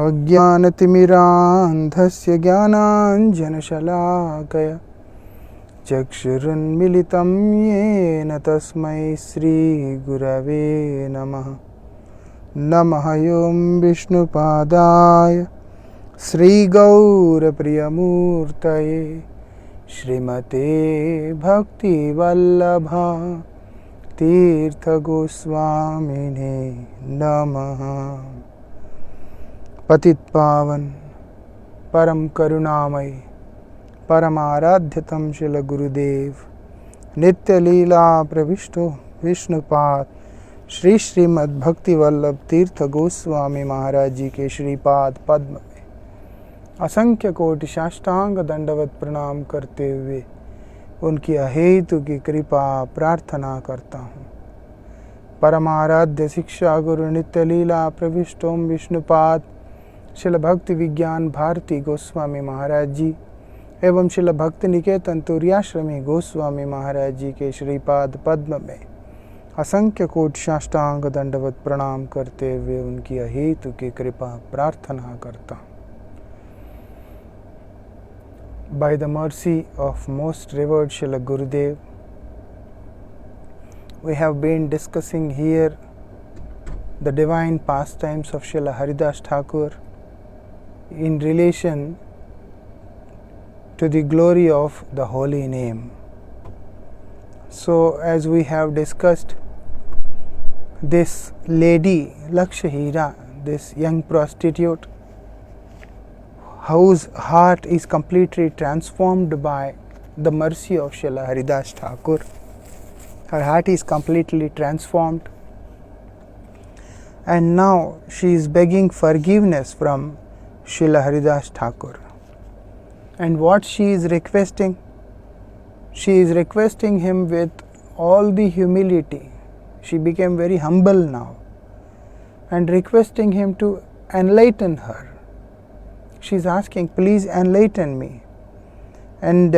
अज्ञानतिमिरान्धस्य ज्ञानाञ्जनशलाकया चक्षुरुन्मिलितं येन तस्मै श्रीगुरवे नमः। नमः ॐ विष्णुपादाय श्रीगौरप्रियमूर्तये श्रीमते भक्तिवल्लभा तीर्थगोस्वामिने नमः। पतित पावन परम करुणामय परमाराध्यतम शिल गुरुदेव नित्य लीला प्रविष्टो विष्णुपाद श्री श्रीमद् भक्ति वल्लभ तीर्थ गोस्वामी महाराज जी के श्रीपाद पद्म में असंख्य कोटि साष्टांग दंडवत प्रणाम करते हुए उनकी अहेतु की कृपा प्रार्थना करता हूँ। परमाराध्य शिक्षा गुरु नित्य लीला प्रविष्टोम विष्णुपाद शिल भक्ति विज्ञान भारती गोस्वामी महाराज जी एवं शिल भक्ति निकेतन तुर्याश्रमी गोस्वामी महाराज जी के श्रीपाद पद्म में असंख्य कोटि साष्टांग दंडवत प्रणाम करते हुए उनकी अहेतु की कृपा प्रार्थना करता हूँ। By the mercy of most revered Srila Gurudev, we have been discussing here the divine pastimes of Srila Haridas Thakur in relation to the glory of the holy name. So, as we have discussed, this lady Lakshahira, this young prostitute, whose heart is completely transformed by the mercy of Srila Haridas Thakur. Her heart is completely transformed, and now she is begging forgiveness from Srila Haridas Thakur. And what she is requesting? She is requesting him with all the humility. She became very humble now, and requesting him to enlighten her. She is asking, please enlighten me, and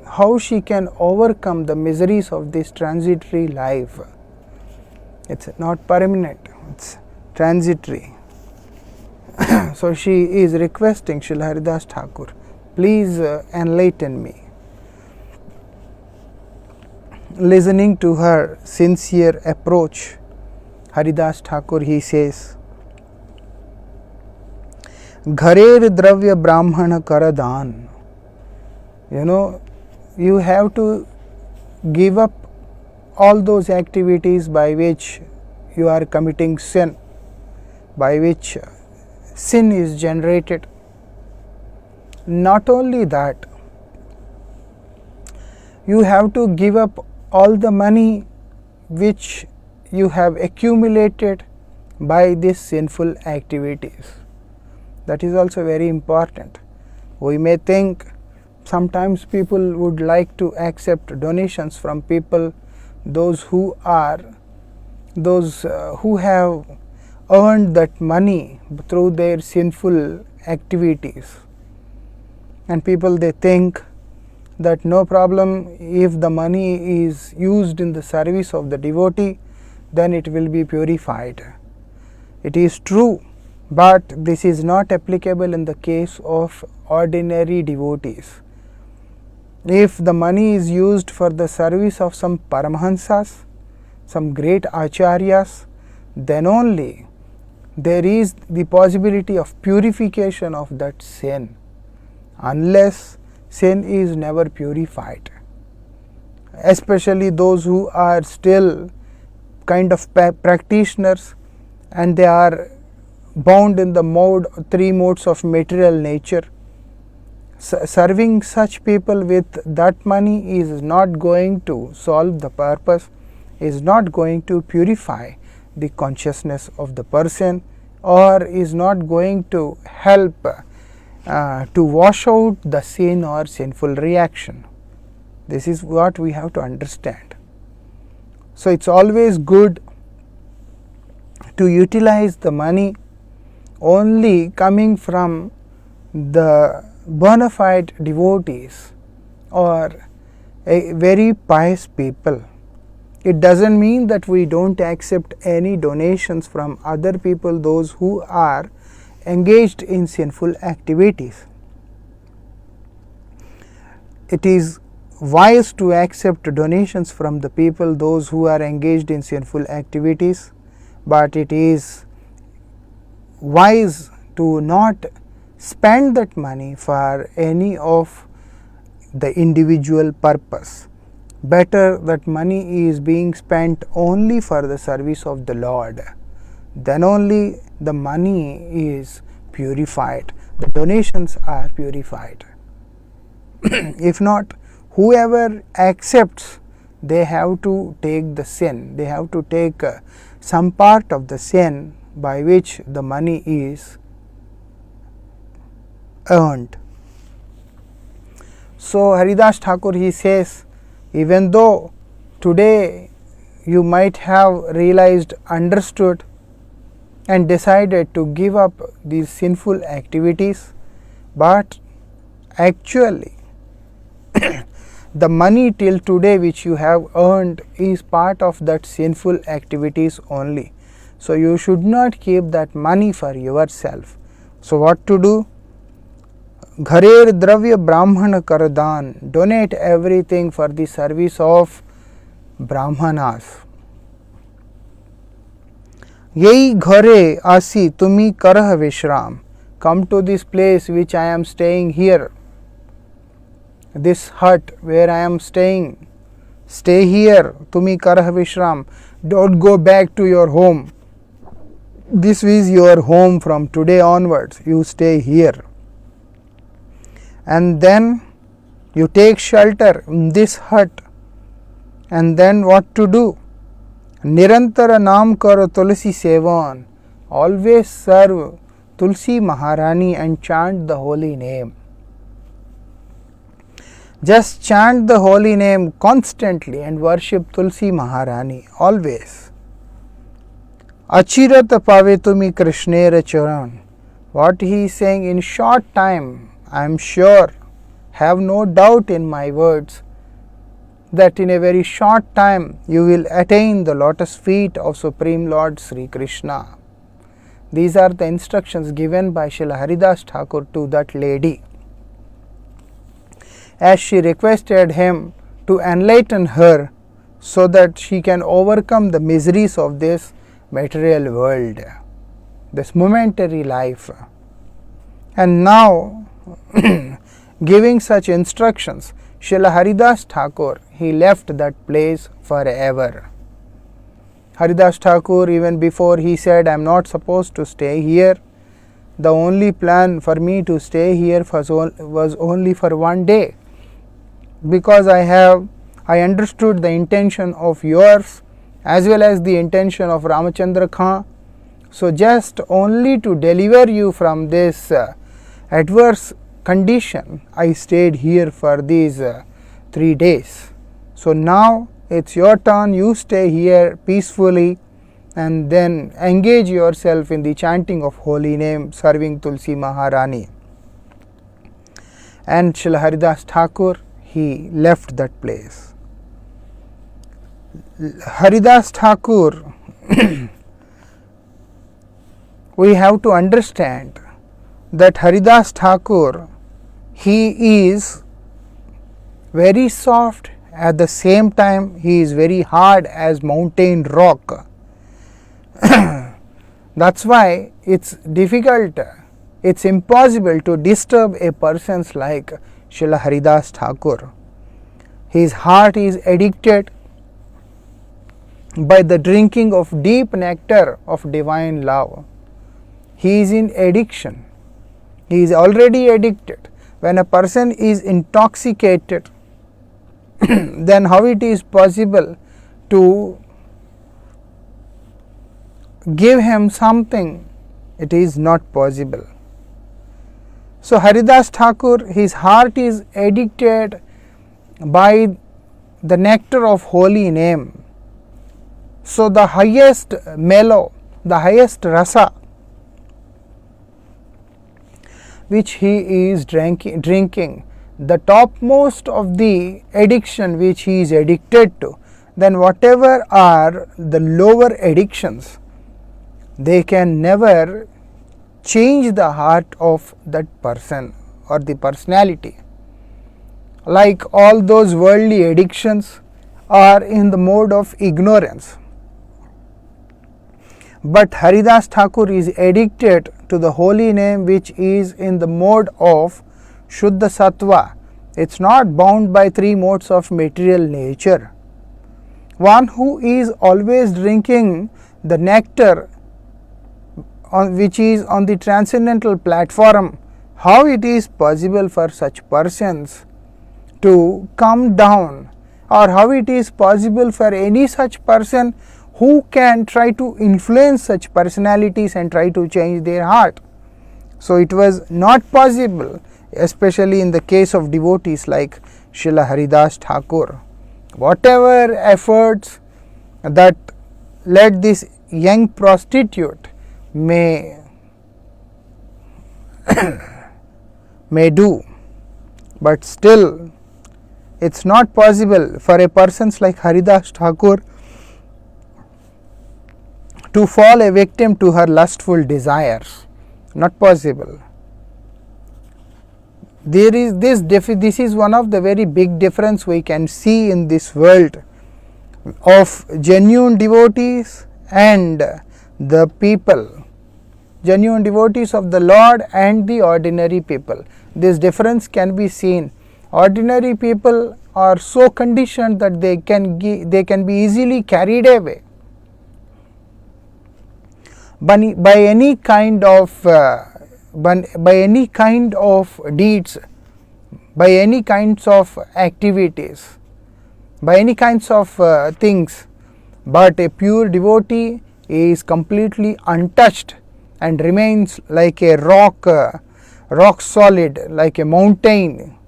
how she can overcome the miseries of this transitory life. It's not permanent, it's transitory. So she is requesting Srila Haridas Thakur, please enlighten me. Listening to her sincere approach, Haridas Thakur, he says, Gharer dravya brahmana karadan. You have to give up all those activities by which you are committing sin, by which sin is generated. Not only that, you have to give up all the money which you have accumulated by these sinful activities. That is also very important. We may think sometimes people would like to accept donations from people, those who have earned that money through their sinful activities. And people, they think that no problem, if the money is used in the service of the devotee, then it will be purified. It is true, but this is not applicable in the case of ordinary devotees. If the money is used for the service of some Paramahansas, some great Acharyas, then only there is the possibility of purification of that sin. Unless sin is never purified, especially those who are still kind of practitioners and they are bound in the three modes of material nature. Serving such people with that money is not going to solve the purpose, is not going to purify the consciousness of the person, or is not going to help to wash out the sin or sinful reaction. This is what we have to understand. So it's always good to utilize the money only coming from the bona fide devotees or a very pious people. It doesn't mean that we don't accept any donations from other people, those who are engaged in sinful activities. It is wise to accept donations from the people, those who are engaged in sinful activities, but it is wise to not spend that money for any of the individual purpose. Better that money is being spent only for the service of the Lord. Then only the money is purified, the donations are purified. If not, whoever accepts, they have to take the sin, they have to take some part of the sin by which the money is earned. So Haridas Thakur, he says, even though today you might have realized, understood and decided to give up these sinful activities, but actually the money till today which you have earned is part of that sinful activities only. So you should not keep that money for yourself. So what to do? Gharer dravya brahmana karadan, donate everything for the service of brahmanas. Yei ghare asi tumi karah vishram, come to this place which I am staying here, this hut where I am staying, stay here, tumi karah vishram, don't go back to your home. This is your home from today onwards, you stay here. And then you take shelter in this hut, and then what to do? Nirantara naam karo tulsi sevan, always serve Tulsi Maharani and chant the holy name. Just chant the holy name constantly and worship Tulsi Maharani always. Achirat pave tumi Krishnera charan. What he is saying, in short time, I am sure, have no doubt in my words, that in a very short time you will attain the lotus feet of Supreme Lord Sri Krishna. These are the instructions given by Srila Haridas Thakur to that lady, as she requested him to enlighten her so that she can overcome the miseries of this material world, this momentary life. And now giving such instructions, Srila Haridas Thakur, he left that place forever. Haridas Thakur, even before, he said, I am not supposed to stay here. The only plan for me to stay here was only for one day, because I understood the intention of yours as well as the intention of Ramachandra Khan. So just only to deliver you from this adverse condition, I stayed here for these 3 days. So now it's your turn, you stay here peacefully and then engage yourself in the chanting of holy name, serving Tulsi Maharani. And Srila Haridas Thakur, he left that place. Haridas Thakur, we have to understand that Haridas Thakur, he is very soft, at the same time he is very hard as mountain rock. That's why it's difficult, it's impossible to disturb a person's like Srila Haridas Thakur. His heart is addicted by the drinking of deep nectar of divine love. He is in addiction. He is already addicted. When a person is intoxicated, then how it is possible to give him something? It is not possible. So Haridas Thakur, his heart is addicted by the nectar of holy name. So the highest mellow, the highest rasa which he is drinking, the topmost of the addiction which he is addicted to, then whatever are the lower addictions, they can never change the heart of that person or the personality. Like all those worldly addictions are in the mode of ignorance. But Haridas Thakur is addicted to the holy name, which is in the mode of Shuddha Sattva. It's not bound by three modes of material nature. One who is always drinking the nectar which is on the transcendental platform, how it is possible for such persons to come down, or how it is possible for any such person who can try to influence such personalities and try to change their heart. So it was not possible, especially in the case of devotees like Srila Haridas Thakur. Whatever efforts that let this young prostitute may do, but still it's not possible for a person like Haridas Thakur to fall a victim to her lustful desires. Not possible. There is this is one of the very big difference we can see in this world of genuine devotees and the people, genuine devotees of the Lord and the ordinary people. This difference can be seen. Ordinary people are so conditioned that they can be easily carried away by any kind of deeds, by any kinds of activities, by any kinds of things. But a pure devotee is completely untouched and remains like a rock solid, like a mountain.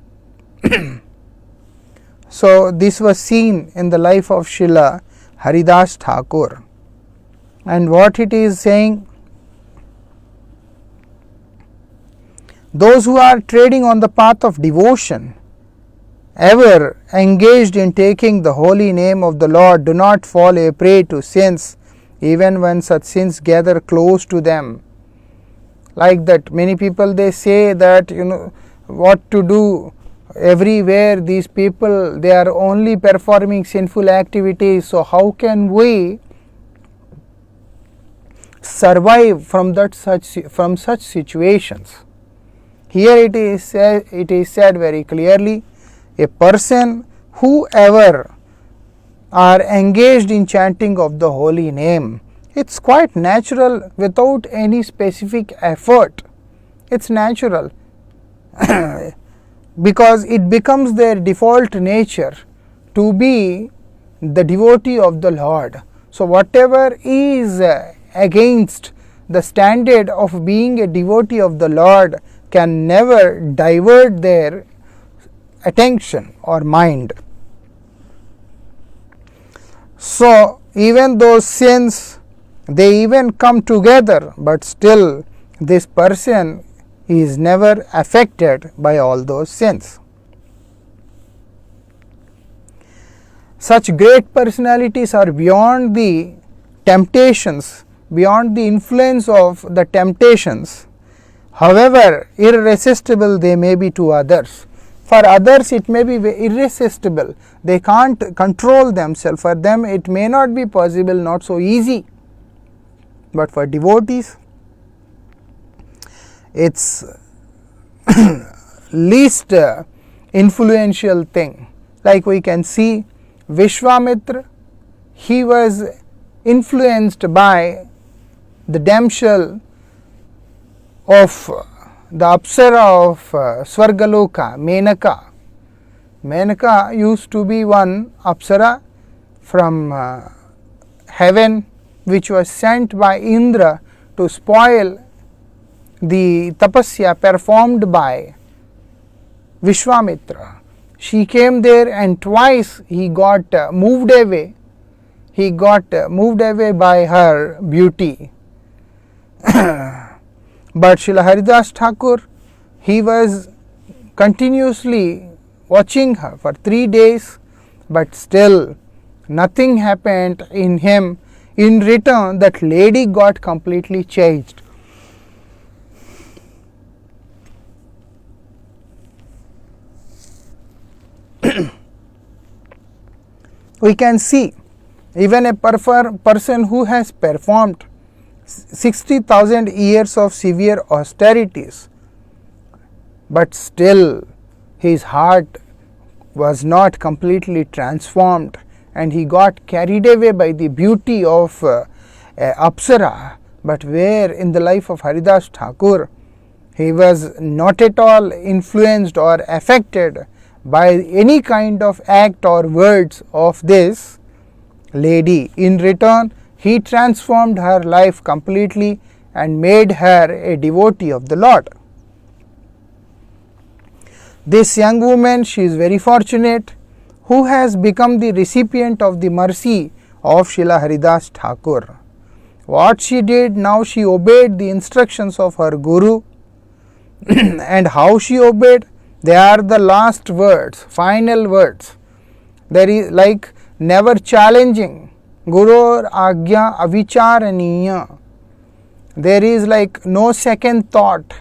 So this was seen in the life of Srila Haridas Thakur. And what it is saying, those who are treading on the path of devotion, ever engaged in taking the holy name of the Lord, do not fall a prey to sins, even when such sins gather close to them. Like that, many people they say that what to do. Everywhere these people, they are only performing sinful activities. So how can we survive from such situations? Here it is said very clearly, a person whoever are engaged in chanting of the holy name, it's quite natural without any specific effort. It's natural because it becomes their default nature to be the devotee of the Lord. So whatever is against the standard of being a devotee of the Lord can never divert their attention or mind. So even those sins, they even come together, but still this person is never affected by all those sins. Such great personalities are beyond the temptations, beyond the influence of the temptations, however irresistible they may be to others. For others it may be irresistible, they can't control themselves, for them it may not be possible, not so easy. But for devotees, it's least influential thing. Like we can see Vishwamitra, he was influenced by the damsel of the Apsara of Swargaloka, Menaka. Menaka used to be one Apsara from heaven, which was sent by Indra to spoil the tapasya performed by Vishwamitra. She came there and twice he got moved away. He got moved away by her beauty. But Srila Haridas Thakur, he was continuously watching her for 3 days, but still nothing happened in him. In return, that lady got completely changed. we can see even a person who has performed 60,000 years of severe austerities, but still his heart was not completely transformed, and he got carried away by the beauty of Apsara. But where in the life of Haridas Thakur, he was not at all influenced or affected by any kind of act or words of this lady. In return, he transformed her life completely and made her a devotee of the Lord. This young woman, she is very fortunate, who has become the recipient of the mercy of Srila Haridas Thakur. What she did, now she obeyed the instructions of her Guru. And how she obeyed? They are the last words, final words. There is like never challenging. Guru Agya Avicharaniya. There is like no second thought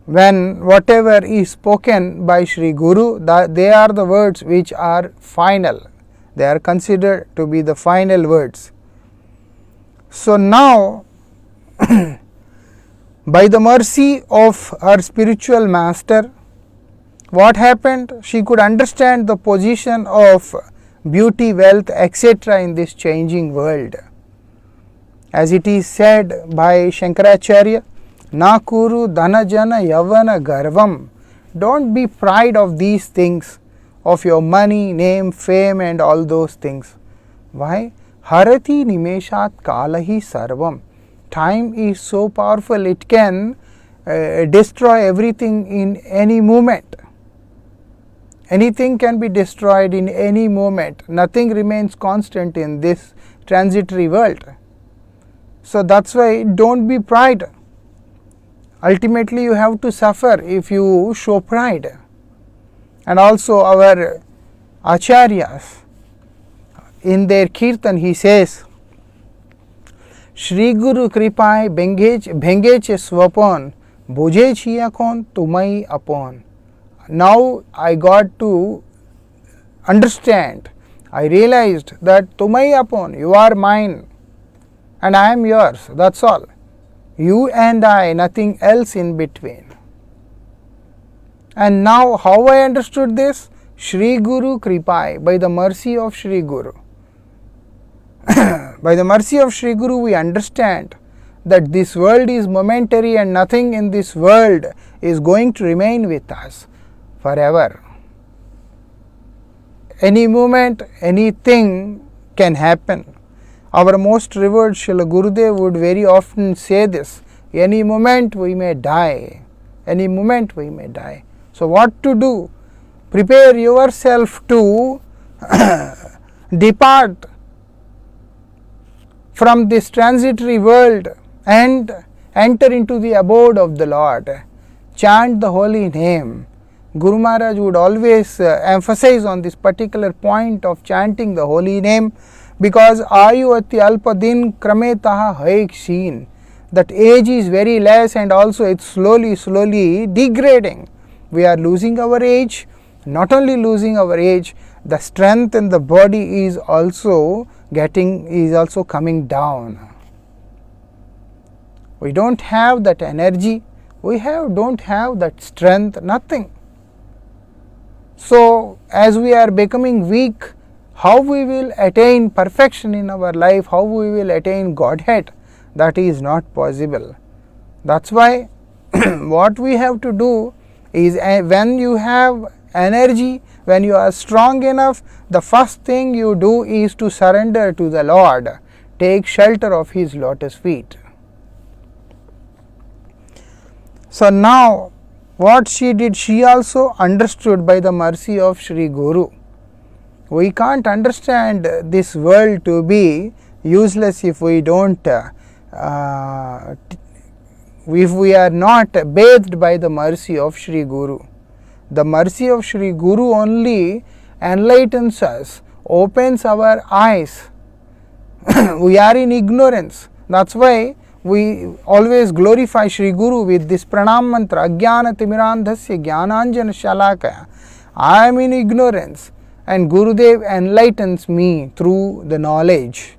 when whatever is spoken by Sri Guru, they are the words which are final. They are considered to be the final words. So now, by the mercy of her spiritual master, what happened? She could understand the position of beauty, wealth, etc. in this changing world. As it is said by Shankaracharya, Na kuru dhanajana yavana garvam. Don't be proud of these things, of your money, name, fame and all those things. Why? Harati nimeshat kalahi sarvam. Time is so powerful, it can destroy everything in any moment. Anything can be destroyed in any moment. Nothing remains constant in this transitory world. So that's why don't be pride. Ultimately you have to suffer if you show pride. And also our acharyas, in their kirtan he says, Shri Guru Kripai Bhengeche Swapon Buje Chiyakon Tumai Apon. Now I got to understand, I realized that Tumai Apon, you are mine and I am yours, that's all. You and I, nothing else in between. And now how I understood this? Shri Guru Kripai, by the mercy of Shri Guru. By the mercy of Shri Guru we understand that this world is momentary and nothing in this world is going to remain with us forever. Any moment, anything can happen. Our most revered Srila Gurudev would very often say this, any moment we may die, any moment we may die. So what to do? Prepare yourself to depart from this transitory world and enter into the abode of the Lord. Chant the holy name. Guru Maharaj would always emphasize on this particular point of chanting the holy name, because ayu ati alpa din krametaha haiksheen, that age is very less and also it's slowly degrading. We are losing our age. Not only losing our age, the strength in the body is also coming down. We don't have that energy, don't have that strength, nothing. So as we are becoming weak, how we will attain perfection in our life, how we will attain Godhead, that is not possible. That's why what we have to do is, when you have energy, when you are strong enough, the first thing you do is to surrender to the Lord, take shelter of His lotus feet. So now what she did, she also understood by the mercy of Sri Guru. We can't understand this world to be useless if we don't, if we are not bathed by the mercy of Sri Guru. The mercy of Sri Guru only enlightens us, opens our eyes. We are in ignorance. That's why we always glorify Sri Guru with this pranam mantra, Ajnana Timirandhasya Jnananjana Shalakaya. I am in ignorance. and Gurudev enlightens me through the knowledge,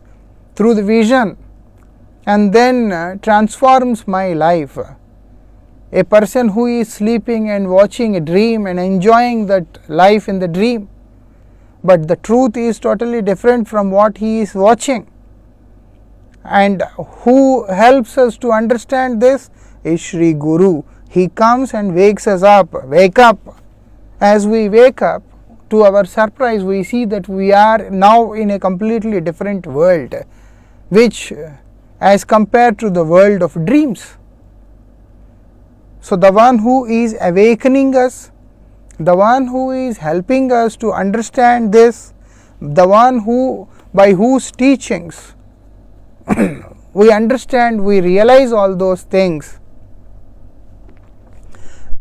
through the vision, and then transforms my life. A person who is sleeping and watching a dream and enjoying that life in the dream, but the truth is totally different from what he is watching. And who helps us to understand this is Shri Guru. He comes and wakes us up. Wake up. As we wake up, to our surprise, we see that we are now in a completely different world, which as compared to the world of dreams. So the one who is awakening us, the one who is helping us to understand this, the one who by whose teachings we understand, we realize all those things,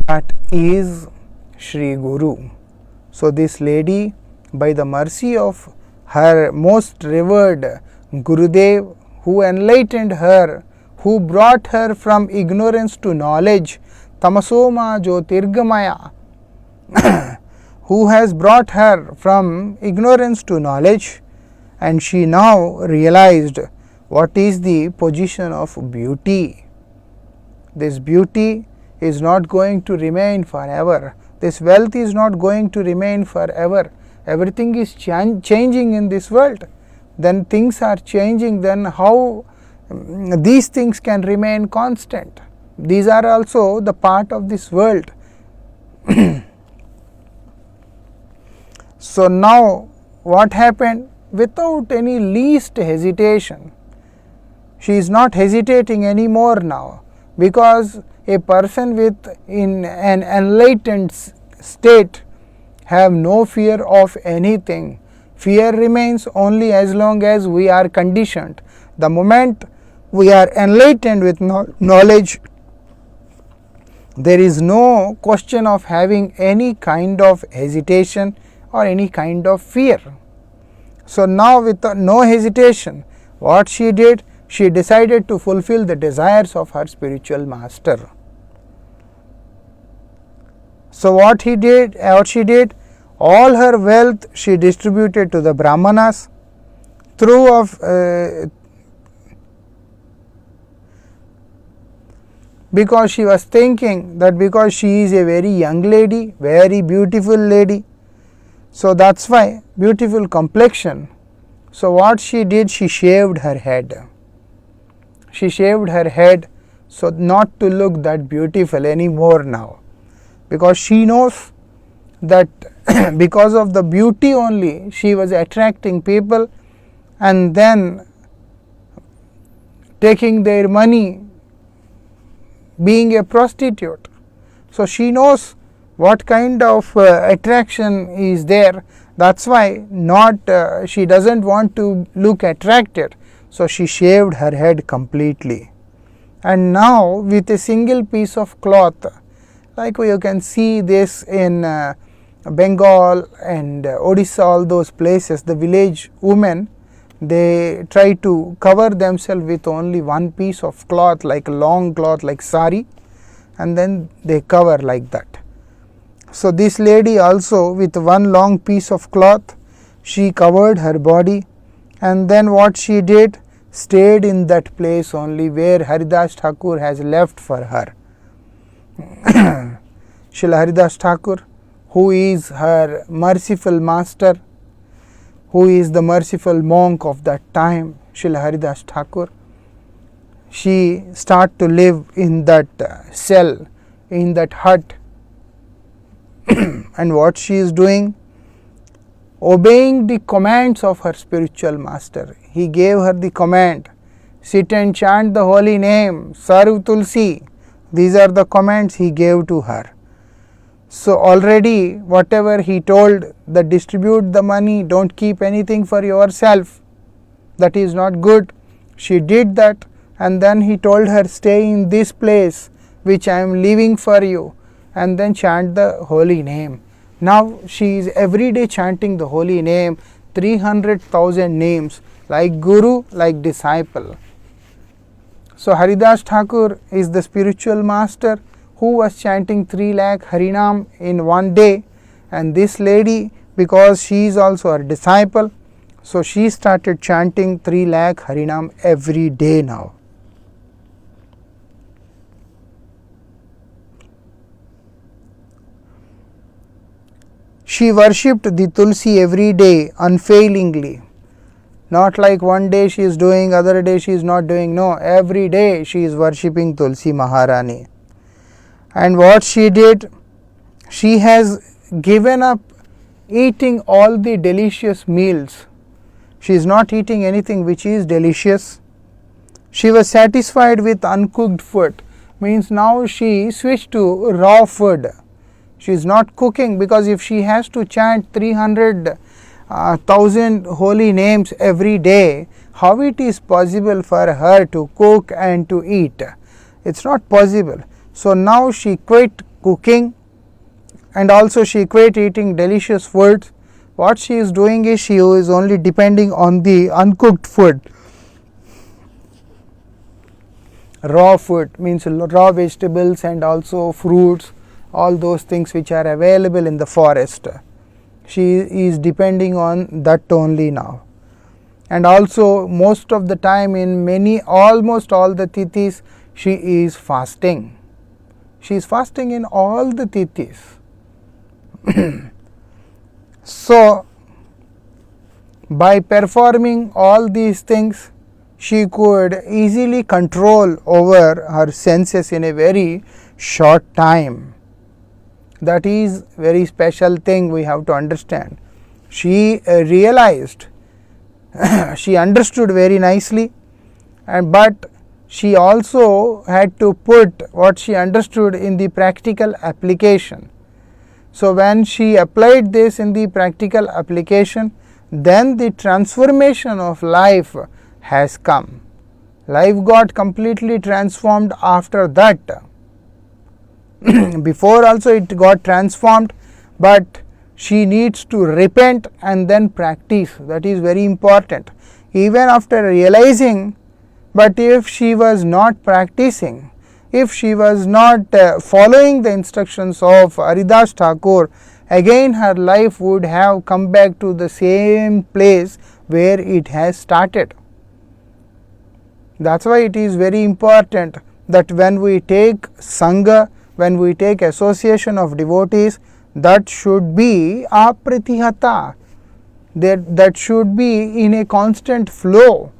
that is Shri Guru. So this lady, by the mercy of her most revered Gurudev, who enlightened her, who brought her from ignorance to knowledge, Tamasoma Jyotirgamaya, who has brought her from ignorance to knowledge, and she now realized what is the position of beauty. This beauty is not going to remain forever. This wealth is not going to remain forever. Everything is changing in this world. Then things are changing, then how these things can remain constant? These are also the part of this world. So now what happened? Without any least hesitation, she is not hesitating anymore now, because a person in an enlightened state have no fear of anything. Fear remains only as long as we are conditioned. The moment we are enlightened with knowledge, there is no question of having any kind of hesitation or any kind of fear. So now with no hesitation, what she did, she decided to fulfill the desires of her spiritual master. So what she did, all her wealth she distributed to the Brahmanas because she was thinking that because she is a very young lady, very beautiful lady, so that's why beautiful complexion. So what she did, she shaved her head. She shaved her head so not to look that beautiful anymore now, because she knows that because of the beauty only she was attracting people and then taking their money, being a prostitute. So she knows what kind of attraction is there. That's why she doesn't want to look attracted. So she shaved her head completely. And now with a single piece of cloth, like you can see this in Bengal and Odisha, all those places, the village women, they try to cover themselves with only one piece of cloth, like a long cloth like sari, and then they cover like that. So this lady also, with one long piece of cloth, she covered her body, and then what she did, stayed in that place only where Haridas Thakur has left for her. Srila Haridas Thakur, who is her merciful master, who is the merciful monk of that time, Srila Haridas Thakur, she start to live in that cell, in that hut. And what she is doing? Obeying the commands of her spiritual master. He gave her the command, sit and chant the holy name, serve Tulsi. These are the commands he gave to her. So already whatever he told, that distribute the money, don't keep anything for yourself, that is not good. She did that, and then he told her, stay in this place which I am leaving for you, and then chant the holy name. Now she is every day chanting the holy name, 300,000 names, like guru, like disciple. So Haridas Thakur is the spiritual master who was chanting 3 lakh Harinam in one day, and this lady because she is also her disciple. So she started chanting 3 lakh Harinam every day now. She worshipped the Tulsi every day unfailingly. Not like one day she is doing, other day she is not doing. No, every day she is worshipping Tulsi Maharani. And what she did, she has given up eating all the delicious meals. She is not eating anything which is delicious. She was satisfied with uncooked food. Means now she switched to raw food. She is not cooking, because if she has to chant 300,000 holy names every day, how it is possible for her to cook and to eat? It's not possible. So now she quit cooking, and also she quit eating delicious food. What she is doing is she is only depending on the uncooked food. Raw food means raw vegetables and also fruits, all those things which are available in the forest. She is depending on that only now. And also most of the time in almost all the tithis, she is fasting. She is fasting in all the tithis. So by performing all these things, she could easily control over her senses in a very short time. That is very special thing we have to understand. She realized, she understood very nicely, but she also had to put what she understood in the practical application. So when she applied this in the practical application, then the transformation of life has come. Life got completely transformed after that. Before also it got transformed, but she needs to repent and then practice. That is very important. Even after realizing, but if she was not practicing, if she was not following the instructions of Haridas Thakur, again her life would have come back to the same place where it has started. That is why it is very important that when we take Sangha, when we take association of devotees, that should be apratihata, that should be in a constant flow.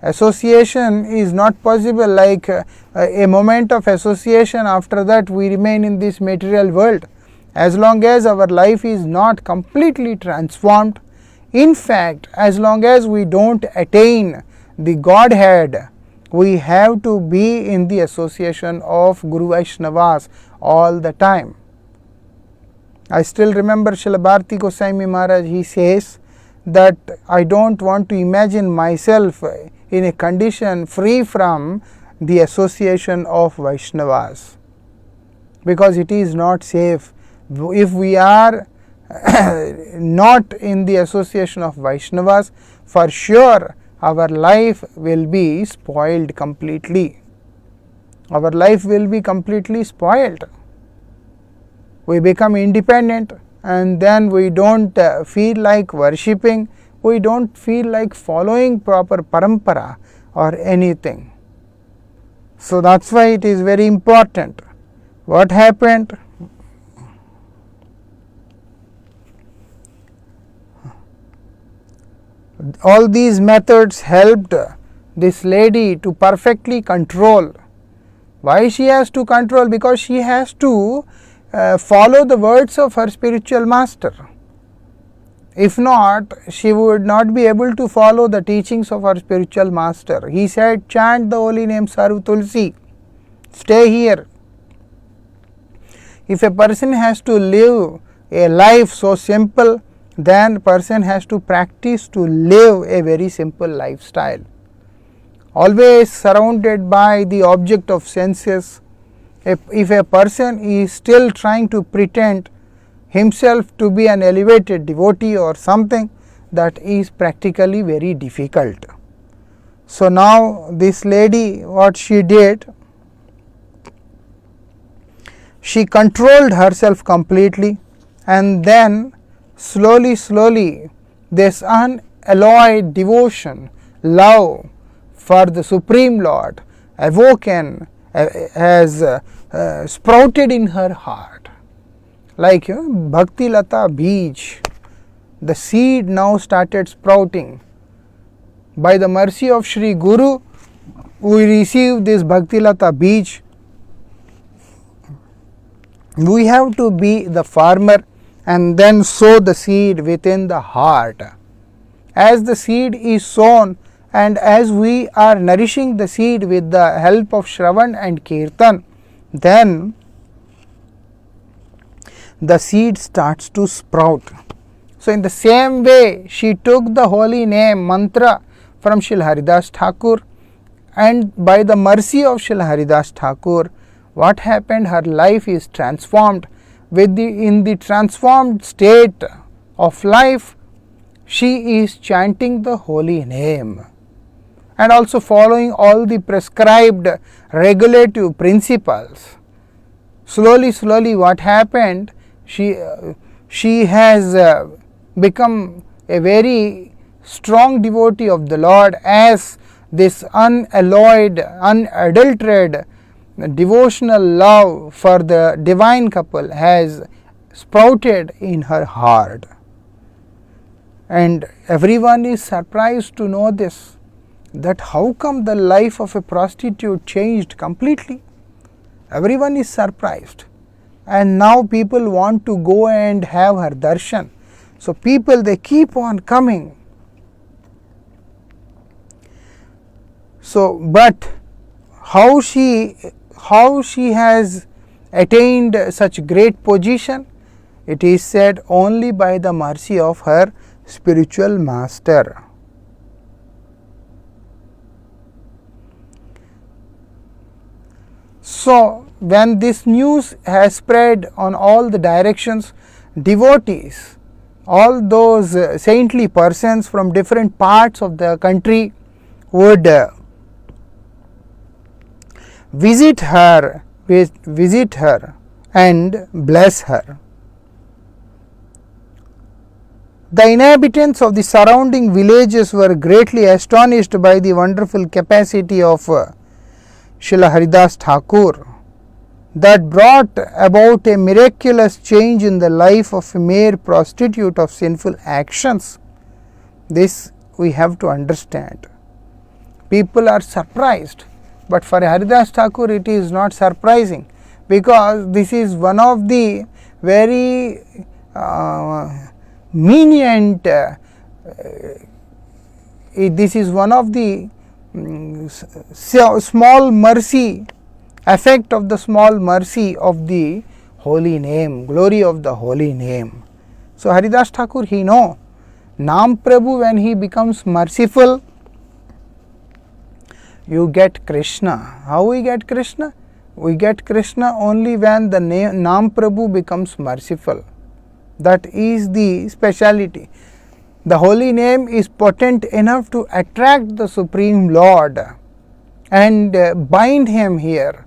Association is not possible like a moment of association, after that we remain in this material world. As long as our life is not completely transformed, in fact as long as we don't attain the Godhead, we have to be in the association of Guru Vaishnavas all the time. I still remember Srila Bharati Goswami Maharaj, he says that I don't want to imagine myself in a condition free from the association of Vaishnavas, because it is not safe. If we are not in the association of Vaishnavas, for sure our life will be spoiled completely. Our life will be completely spoiled. We become independent, and then we don't feel like worshipping, we don't feel like following proper parampara or anything. So that is why it is very important. What happened? All these methods helped this lady to perfectly control. Why she has to control? Because she has to follow the words of her spiritual master. If not, she would not be able to follow the teachings of her spiritual master. He said, chant the holy name Sarv Tulsi, stay here. If a person has to live a life so simple, then person has to practice to live a very simple lifestyle. Always surrounded by the object of senses. If a person is still trying to pretend himself to be an elevated devotee or something, that is practically very difficult. So now this lady, what she did, she controlled herself completely and then slowly, this unalloyed devotion, love for the Supreme Lord awoken, has sprouted in her heart. Like Bhakti Lata Beej, the seed now started sprouting. By the mercy of Sri Guru, we receive this Bhakti Lata Beej. We have to be the farmer and then sow the seed within the heart. As the seed is sown, and as we are nourishing the seed with the help of Shravan and Kirtan, then the seed starts to sprout. So, in the same way, she took the holy name mantra from Srila Haridas Thakur, and by the mercy of Srila Haridas Thakur, what happened? Her life is transformed. In the transformed state of life, she is chanting the holy name and also following all the prescribed regulative principles. Slowly, what happened? She has become a very strong devotee of the Lord, as this unalloyed, unadulterated devotional love for the divine couple has sprouted in her heart. And everyone is surprised to know this, that how come the life of a prostitute changed completely. Everyone is surprised, and now people want to go and have her darshan. So, people, they keep on coming. So, but how she has attained such great position? It is said only by the mercy of her spiritual master. So, when this news has spread on all the directions, devotees, all those saintly persons from different parts of the country would visit her and bless her. The inhabitants of the surrounding villages were greatly astonished by the wonderful capacity of Srila Haridas Thakur, that brought about a miraculous change in the life of a mere prostitute of sinful actions. This we have to understand. People are surprised, but for Haridas Thakur it is not surprising, because this is one of the very lenient, this is one of the small mercy, effect of the small mercy of the holy name, glory of the holy name. So, Haridas Thakur, he know Nam Prabhu, when he becomes merciful, you get Krishna. How we get Krishna? We get Krishna only when the name Nam Prabhu becomes merciful. That is the speciality. The holy name is potent enough to attract the Supreme Lord and bind him here.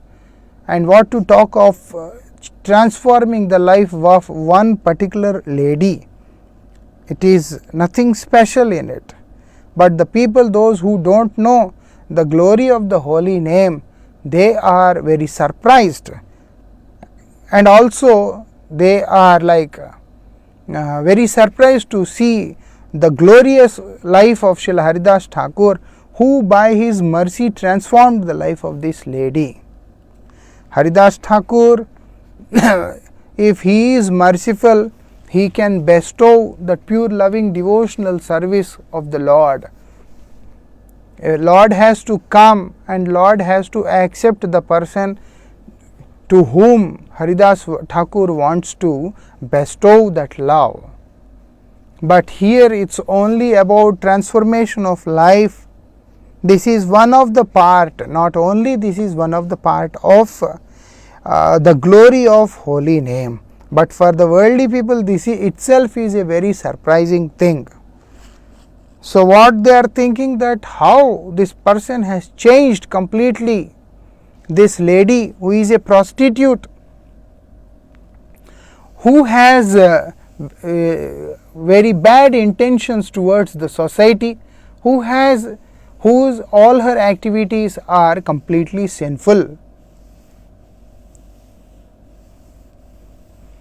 And what to talk of transforming the life of one particular lady. It is nothing special in it. But the people, those who don't know the glory of the holy name, they are very surprised, and also they are like very surprised to see the glorious life of Srila Haridas Thakur, who by his mercy transformed the life of this lady. Haridas Thakur, if he is merciful, he can bestow the pure loving devotional service of the Lord. Lord has to come, and Lord has to accept the person to whom Haridas Thakur wants to bestow that love. But here it is only about transformation of life. This is one of the part, not only this is one of the part of the glory of holy name, but for the worldly people this itself is a very surprising thing. So, what they are thinking, that how this person has changed completely, this lady who is a prostitute, who has very bad intentions towards the society, whose all her activities are completely sinful.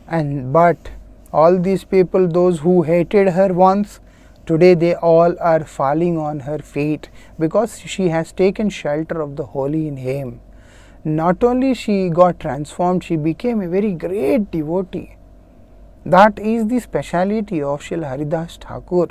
And but all these people, those who hated her once, today they all are falling on her feet, because she has taken shelter of the holy name. Not only she got transformed, she became a very great devotee. That is the speciality of Srila Haridas Thakur.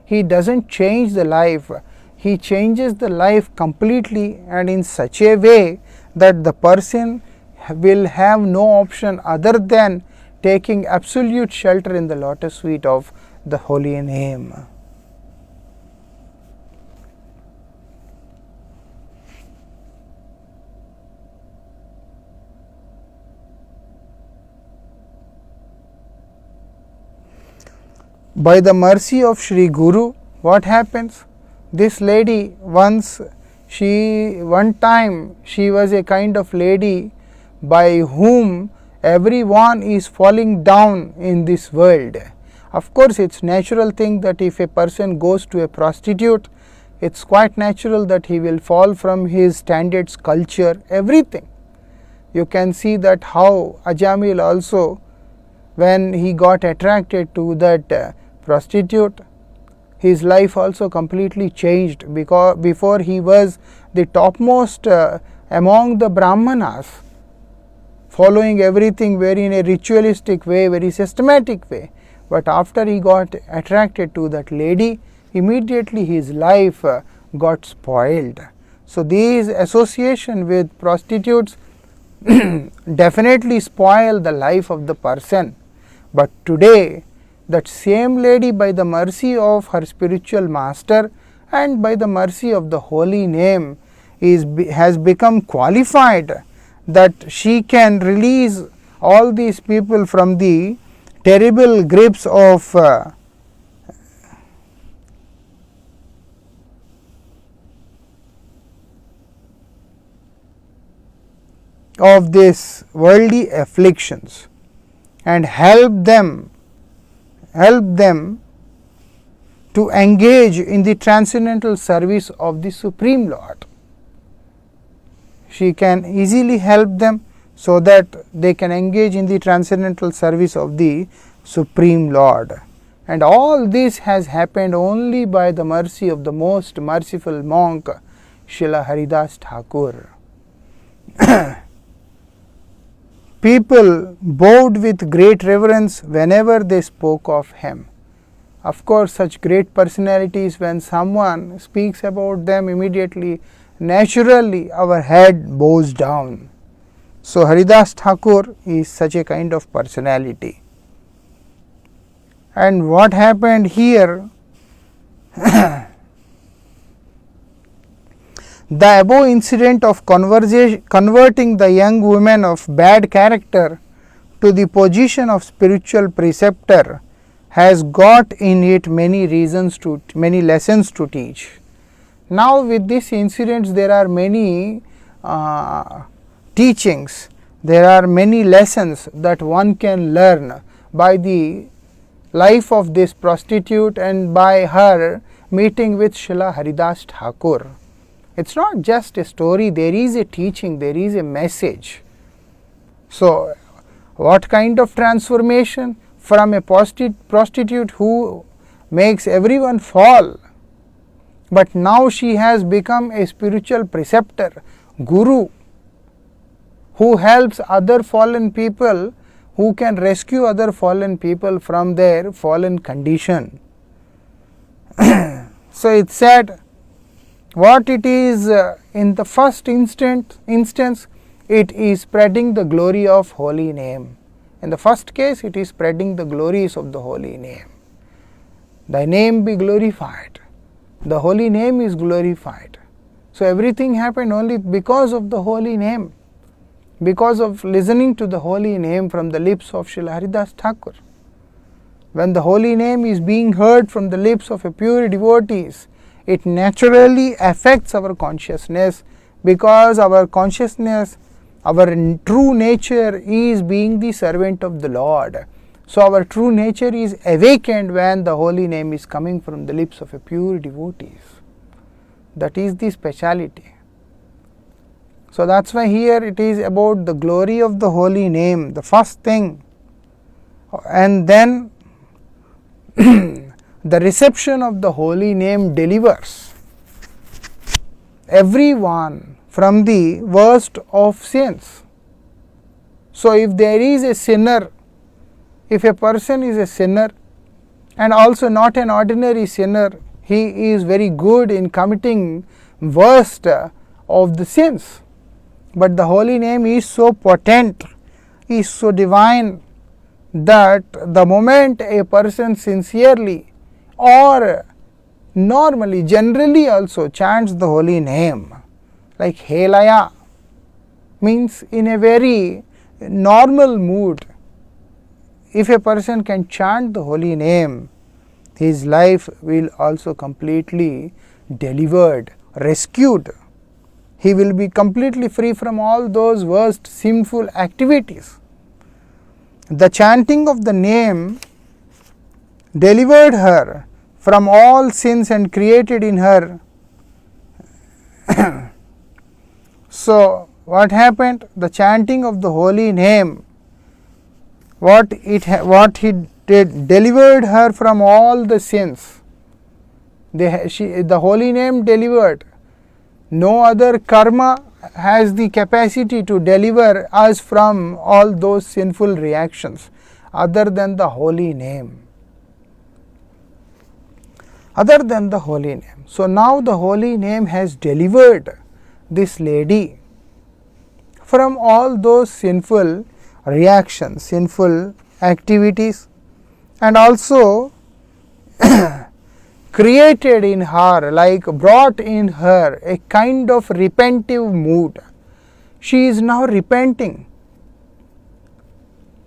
He doesn't change the life, he changes the life completely, and in such a way that the person will have no option other than taking absolute shelter in the lotus feet of the holy name. By the mercy of Sri Guru, what happens? This lady one time she was a kind of lady by whom everyone is falling down in this world. Of course, it's natural thing that if a person goes to a prostitute, it's quite natural that he will fall from his standards, culture, everything. You can see that how Ajamil also, when he got attracted to that prostitute, his life also completely changed, because before he was the topmost among the Brahmanas, following everything very in a ritualistic way, very systematic way. But after he got attracted to that lady, immediately his life got spoiled. So these association with prostitutes definitely spoil the life of the person. But today, that same lady, by the mercy of her spiritual master and by the mercy of the holy name, has become qualified that she can release all these people from the terrible grips of these worldly afflictions and help them to engage in the transcendental service of the Supreme Lord. She can easily help them so that they can engage in the transcendental service of the Supreme Lord. And all this has happened only by the mercy of the most merciful monk, Srila Haridas Thakur. People bowed with great reverence whenever they spoke of him. Of course, such great personalities, when someone speaks about them, immediately, naturally, our head bows down. So, Haridas Thakur is such a kind of personality. And what happened here? The above incident of converting the young woman of bad character to the position of spiritual preceptor has got in it many lessons to teach. Now, with these incidents, there are many teachings, there are many lessons that one can learn by the life of this prostitute and by her meeting with Srila Haridas Thakur. It is not just a story, there is a teaching, there is a message. So, what kind of transformation from a prostitute who makes everyone fall, but now she has become a spiritual preceptor, guru, who helps other fallen people, who can rescue other fallen people from their fallen condition. So, it said, what it is in the first instance, it is spreading the glory of holy name. In the first case, it is spreading the glories of the holy name. Thy name be glorified. The holy name is glorified. So, everything happened only because of the holy name, because of listening to the holy name from the lips of Srila Haridas Thakur. When the holy name is being heard from the lips of a pure devotees, it naturally affects our consciousness, because our consciousness, our true nature is being the servant of the Lord. So our true nature is awakened when the holy name is coming from the lips of a pure devotees. That is the speciality. So that's why here it is about the glory of the holy name, the first thing, and then the reception of the holy name delivers everyone from the worst of sins. So if there is a sinner, if a person is a sinner and also not an ordinary sinner, he is very good in committing worst of the sins. But the holy name is so potent, is so divine, that the moment a person sincerely or normally, generally also chants the holy name, like Helaya, means in a very normal mood, if a person can chant the holy name, his life will also completely delivered, rescued. He will be completely free from all those worst sinful activities. The chanting of the name delivered her from all sins and created in her. So what happened? The chanting of the holy name, what he did, delivered her from all the sins. The holy name delivered. No other karma has the capacity to deliver us from all those sinful reactions other than the holy name. Other than the holy name. So now the holy name has delivered this lady from all those sinful reactions, sinful activities, and also created in her, like brought in her a kind of repentive mood. She is now repenting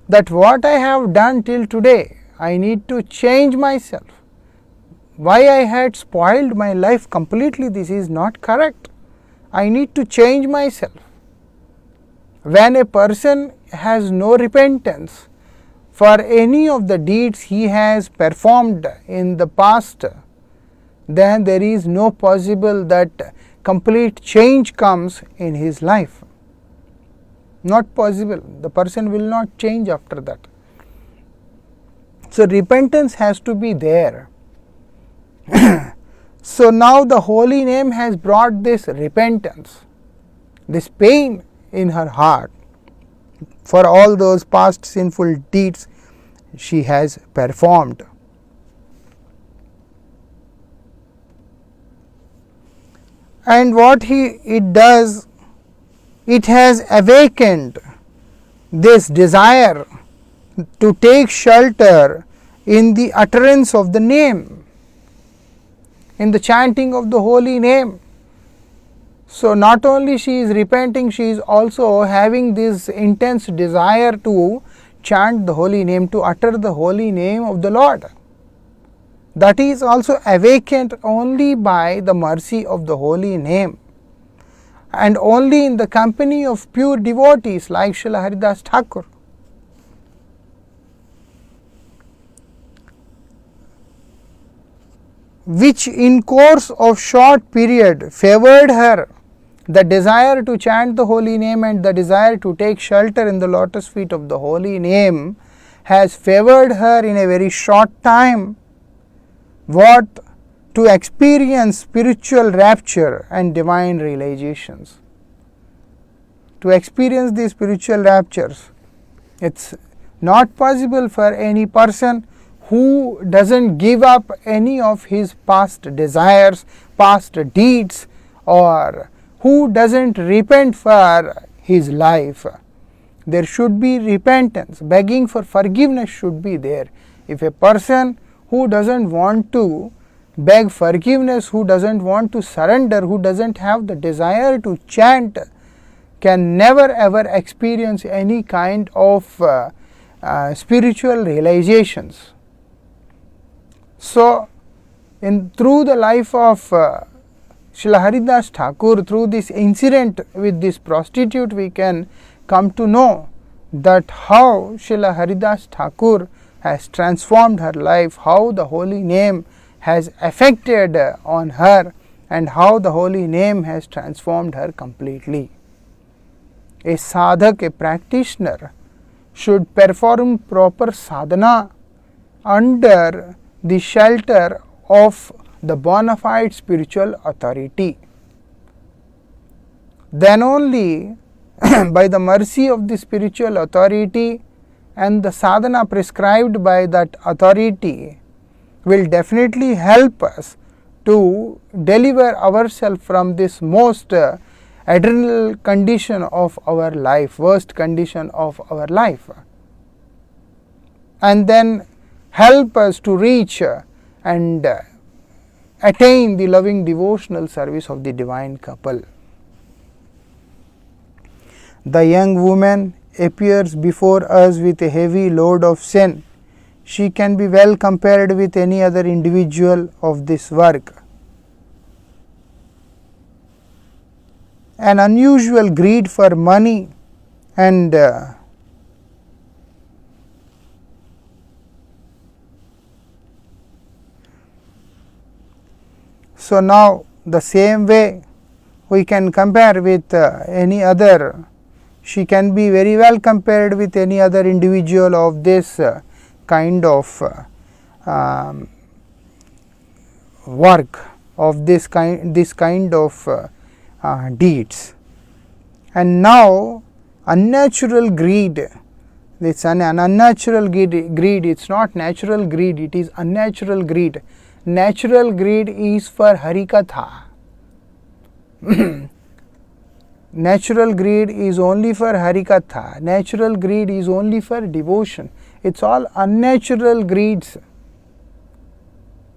that what I have done till today, I need to change myself. Why I had spoiled my life completely, this is not correct. I need to change myself. When a person has no repentance for any of the deeds he has performed in the past, then there is no possible that complete change comes in his life. Not possible. The person will not change after that. So repentance has to be there. So now the holy name has brought this repentance, this pain in her heart for all those past sinful deeds she has performed. And what it does, it has awakened this desire to take shelter in the utterance of the name, in the chanting of the holy name. So not only she is repenting, she is also having this intense desire to chant the holy name, to utter the holy name of the Lord. That is also awakened only by the mercy of the holy name, and only in the company of pure devotees like Srila Haridas Thakur. Which in course of short period favored her. The desire to chant the holy name and the desire to take shelter in the lotus feet of the holy name has favored her in a very short time. What? To experience spiritual rapture and divine realizations. To experience these spiritual raptures, it's not possible for any person who doesn't give up any of his past desires, past deeds, or who doesn't repent for his life. There should be repentance, begging for forgiveness should be there. If a person who doesn't want to beg forgiveness, who doesn't want to surrender, who doesn't have the desire to chant, can never ever experience any kind of spiritual realizations. So, through the life of Srila Haridas Thakur, through this incident with this prostitute, we can come to know that how Srila Haridas Thakur has transformed her life, how the holy name has affected on her, and how the holy name has transformed her completely. A sadhak, a practitioner, should perform proper sadhana under the shelter of the bona fide spiritual authority. Then only by the mercy of the spiritual authority and the sadhana prescribed by that authority will definitely help us to deliver ourselves from this most adrenal condition of our life, worst condition of our life, and then help us to reach and attain the loving devotional service of the divine couple. The young woman appears before us with a heavy load of sin. She can be well compared with any other individual of this work. An unusual greed for money and so now the same way we can compare with any other. She can be very well compared with any other individual of this kind of work, of this kind of deeds. And now unnatural greed, it's an unnatural greed, it's not natural greed, it is unnatural greed. Natural greed is for Harikatha. Natural greed is only for Harikatha. Natural greed is only for devotion. It's all unnatural greeds,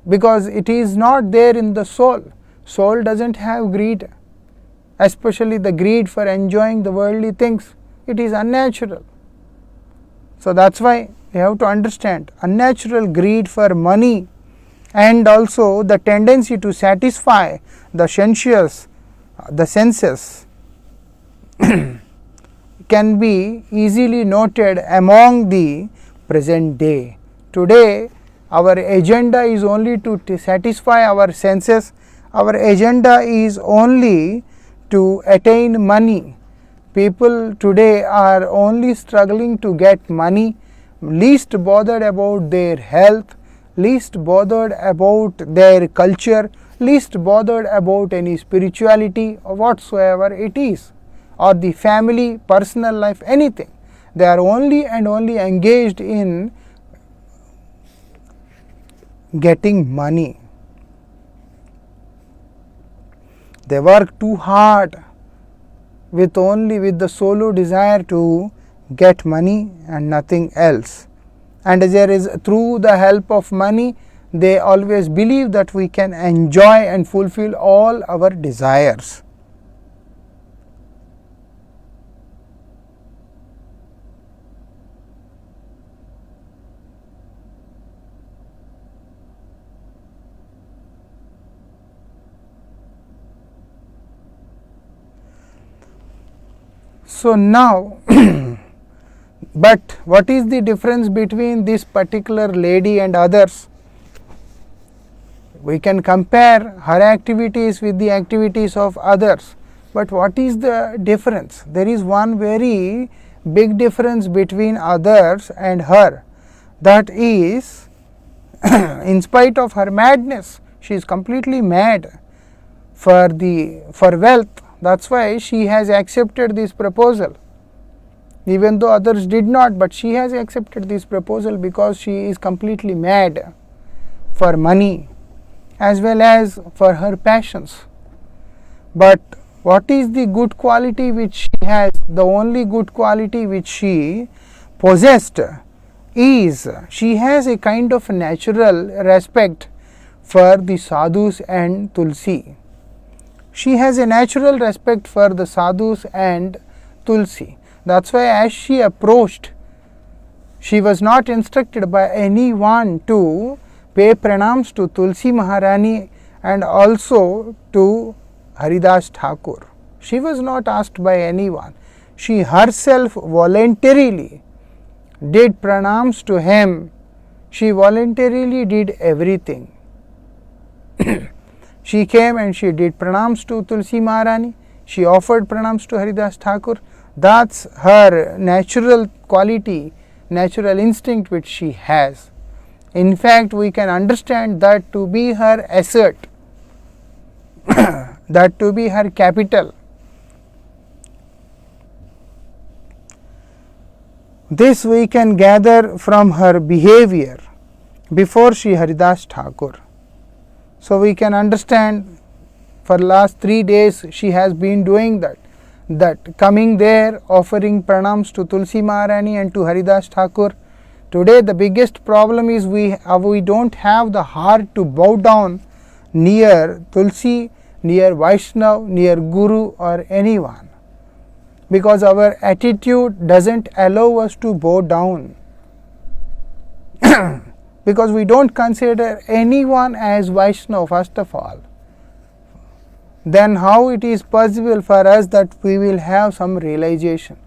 because it is not there in the soul. Soul doesn't have greed, especially the greed for enjoying the worldly things. It is unnatural. So that's why we have to understand unnatural greed for money, and also the tendency to satisfy the sensuous, the senses can be easily noted among the present day. Today our agenda is only to satisfy our senses. Our agenda is only to attain money. People today are only struggling to get money, least bothered about their health, least bothered about their culture, least bothered about any spirituality or whatsoever it is, or the family, personal life, anything. They are only and only engaged in getting money. They work too hard with the solo desire to get money and nothing else. And there is, through the help of money, they always believe that we can enjoy and fulfill all our desires. So now, but what is the difference between this particular lady and others? We can compare her activities with the activities of others, but what is the difference? There is one very big difference between others and her. That is, in spite of her madness, she is completely mad for wealth. That's why she has accepted this proposal, even though others did not, but she has accepted this proposal because she is completely mad for money as well as for her passions. But what is the good quality which she has? The only good quality which she possessed is she has a kind of natural respect for the sadhus and Tulsi. She has a natural respect for the sadhus and Tulsi. That's why as she approached, she was not instructed by anyone to pay pranams to Tulsi Maharani and also to Haridas Thakur. She was not asked by anyone. She herself voluntarily did pranams to him She voluntarily did everything. She came and she did pranams to Tulsi Maharani. She offered pranams to Haridas Thakur. That's her natural quality, natural instinct which she has. In fact, we can understand that to be her asset, that to be her capital. This we can gather from her behavior before Sri Haridas Thakur. So, we can understand for last 3 days she has been doing that coming there, offering pranams to Tulsi Maharani and to Haridas Thakur. Today the biggest problem is we don't have the heart to bow down near Tulsi, near Vaishnav, near Guru or anyone, because our attitude doesn't allow us to bow down. Because we don't consider anyone as Vaishnav first of all. Then how it is possible for us that we will have some realization?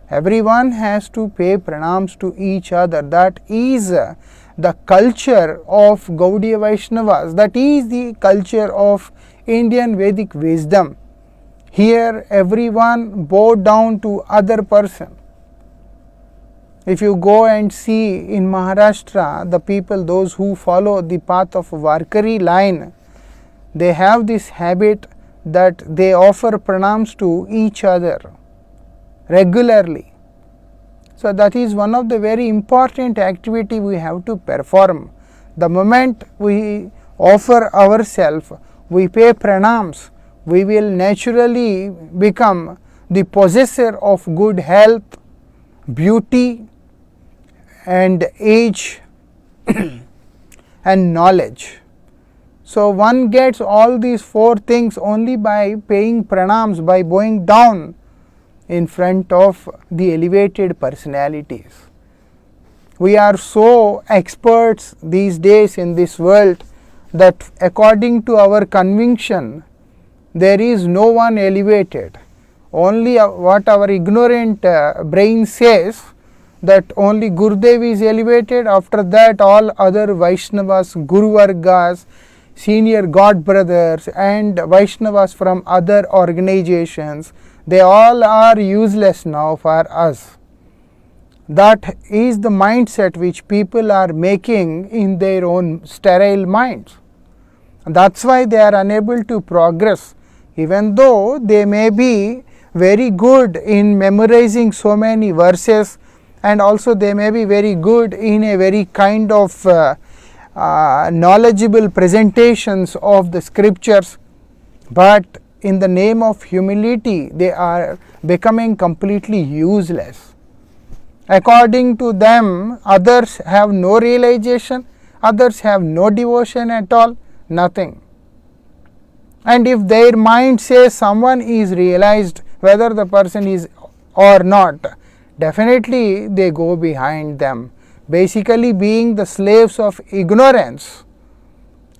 Everyone has to pay pranams to each other. That is the culture of Gaudiya Vaishnavas. That is the culture of Indian Vedic wisdom. Here everyone bow down to other person. If you go and see in Maharashtra, the people, those who follow the path of Varkari line, they have this habit that they offer pranams to each other regularly. So, that is one of the very important activity we have to perform. The moment we offer ourselves, we pay pranams, we will naturally become the possessor of good health, beauty and age and knowledge. So, one gets all these 4 things only by paying pranams, by bowing down in front of the elevated personalities. We are so experts these days in this world that according to our conviction, there is no one elevated. Only what our ignorant brain says, that only Gurudev is elevated. After that, all other Vaishnavas, Guru Vargas, senior God brothers and Vaishnavas from other organizations, they all are useless now for us. That is the mindset which people are making in their own sterile minds. That's why they are unable to progress, even though they may be very good in memorizing so many verses, and also they may be very good in a very kind of knowledgeable presentations of the scriptures, but in the name of humility they are becoming completely useless. According to them, others have no realization, others have no devotion at all, nothing. And if their mind says someone is realized, whether the person is or not, definitely they go behind them. Basically, being the slaves of ignorance,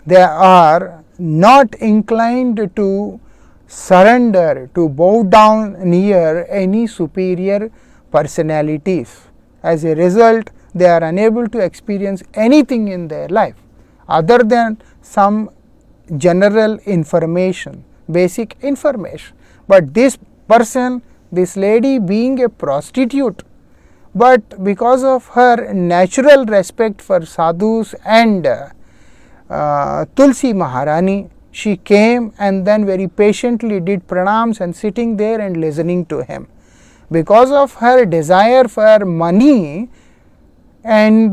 they are not inclined to surrender, to bow down near any superior personalities. As a result, they are unable to experience anything in their life other than some general information, basic information. But this person, this lady, being a prostitute, but because of her natural respect for sadhus and Tulsi Maharani, she came and then very patiently did pranams and sitting there and listening to him. Because of her desire for money and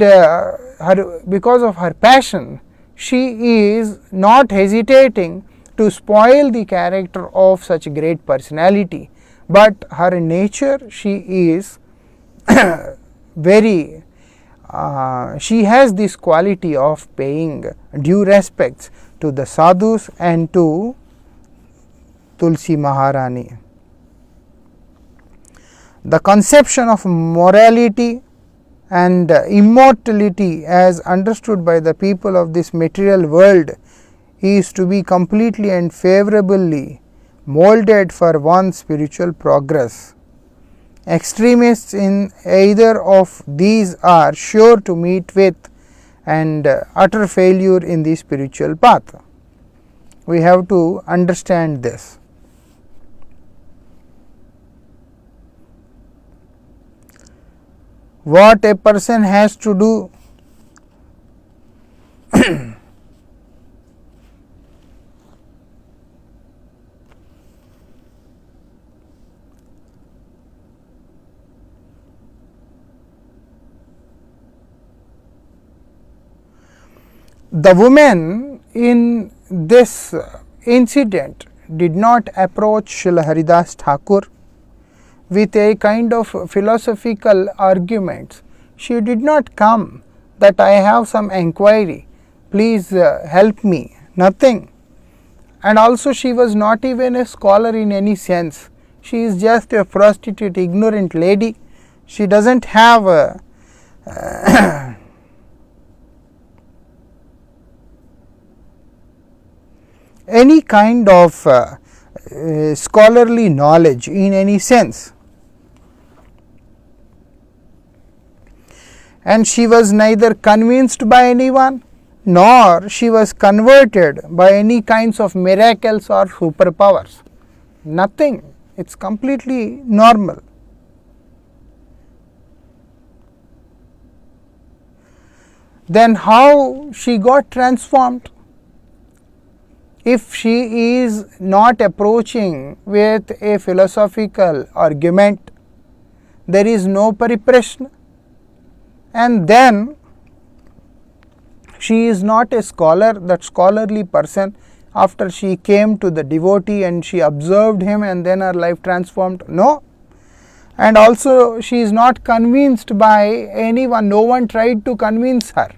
because of her passion, she is not hesitating to spoil the character of such great personality, but her nature, she is very she has this quality of paying due respects to the sadhus and to Tulsi Maharani. The conception of morality and immortality as understood by the people of this material world is to be completely and favorably molded for one's spiritual progress. Extremists in either of these are sure to meet with and utter failure in the spiritual path. We have to understand this. What a person has to do the woman in this incident did not approach Srila Haridas Thakur with a kind of philosophical arguments. She did not come that I have some enquiry, please help me, nothing. And also she was not even a scholar in any sense. She is just a prostitute, ignorant lady. She does not have a any kind of scholarly knowledge in any sense. And she was neither convinced by anyone, nor she was converted by any kinds of miracles or superpowers. Nothing. It is completely normal. Then how she got transformed? If she is not approaching with a philosophical argument, there is no pariprashna, and then she is not a scholar, that scholarly person. After she came to the devotee and she observed him and then her life transformed, no. And also she is not convinced by anyone, no one tried to convince her.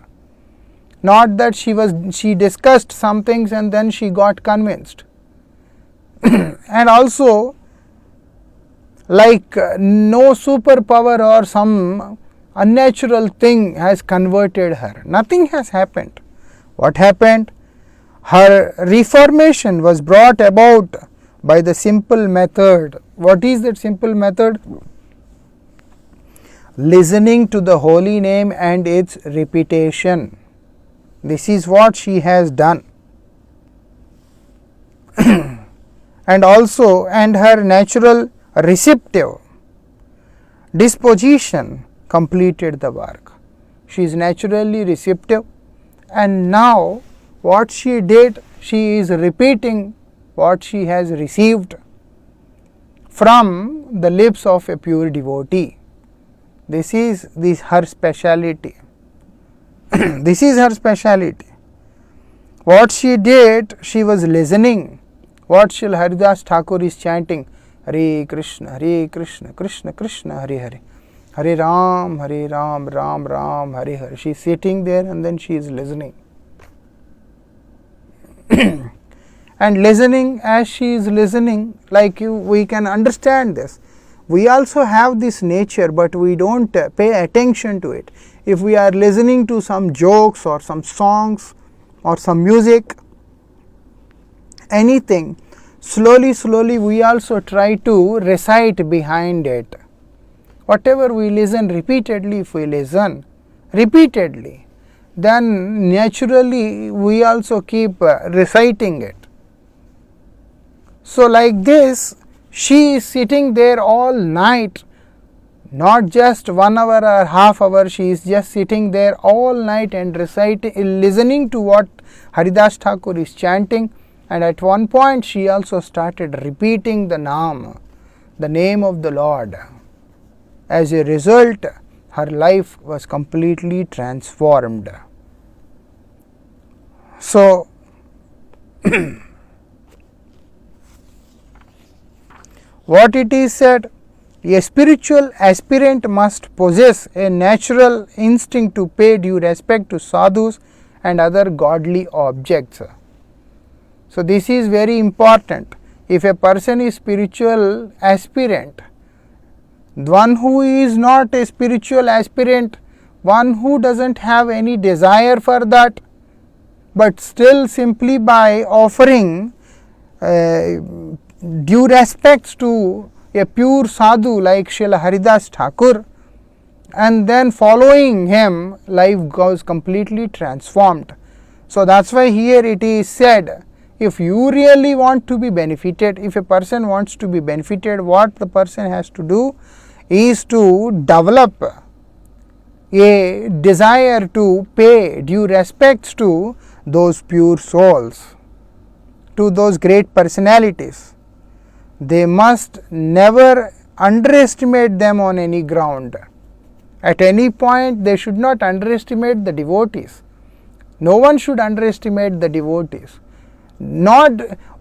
Not that she discussed some things and then she got convinced. And also like no superpower or some unnatural thing has converted her. Nothing has happened. What happened? Her reformation was brought about by the simple method. What is that simple method? Listening to the holy name and its repetition. This is what she has done. And also, and her natural receptive disposition completed the work. She is naturally receptive, and now what she did, she is repeating what she has received from the lips of a pure devotee. This is her speciality. This is her speciality. What she did, she was listening. What Srila Haridas Thakur is chanting, Hare Krishna, Krishna Krishna, Hare Hare, Hare Ram, Ram Ram, Hare Hare. She is sitting there and then she is listening. And listening, as she is listening, like we can understand this. We also have this nature, but we don't pay attention to it. If we are listening to some jokes or some songs or some music, anything, slowly we also try to recite behind it. Whatever we listen repeatedly, if we listen repeatedly, then naturally we also keep reciting it. So like this, she is sitting there all night, not just 1 hour or half hour, she is just sitting there all night and reciting, listening to what Haridas Thakur is chanting, and at one point she also started repeating the name of the Lord. As a result, her life was completely transformed. So, what it is said, a spiritual aspirant must possess a natural instinct to pay due respect to sadhus and other godly objects. So, this is very important. If a person is spiritual aspirant, one who is not a spiritual aspirant, one who does not have any desire for that, but still simply by offering due respects to a pure sadhu like Srila Haridas Thakur, and then following him, life goes completely transformed. So that's why here it is said, if you really want to be benefited, if a person wants to be benefited, what the person has to do is to develop a desire to pay due respects to those pure souls, to those great personalities. They must never underestimate them on any ground. At any point, they should not underestimate the devotees. No one should underestimate the devotees. Not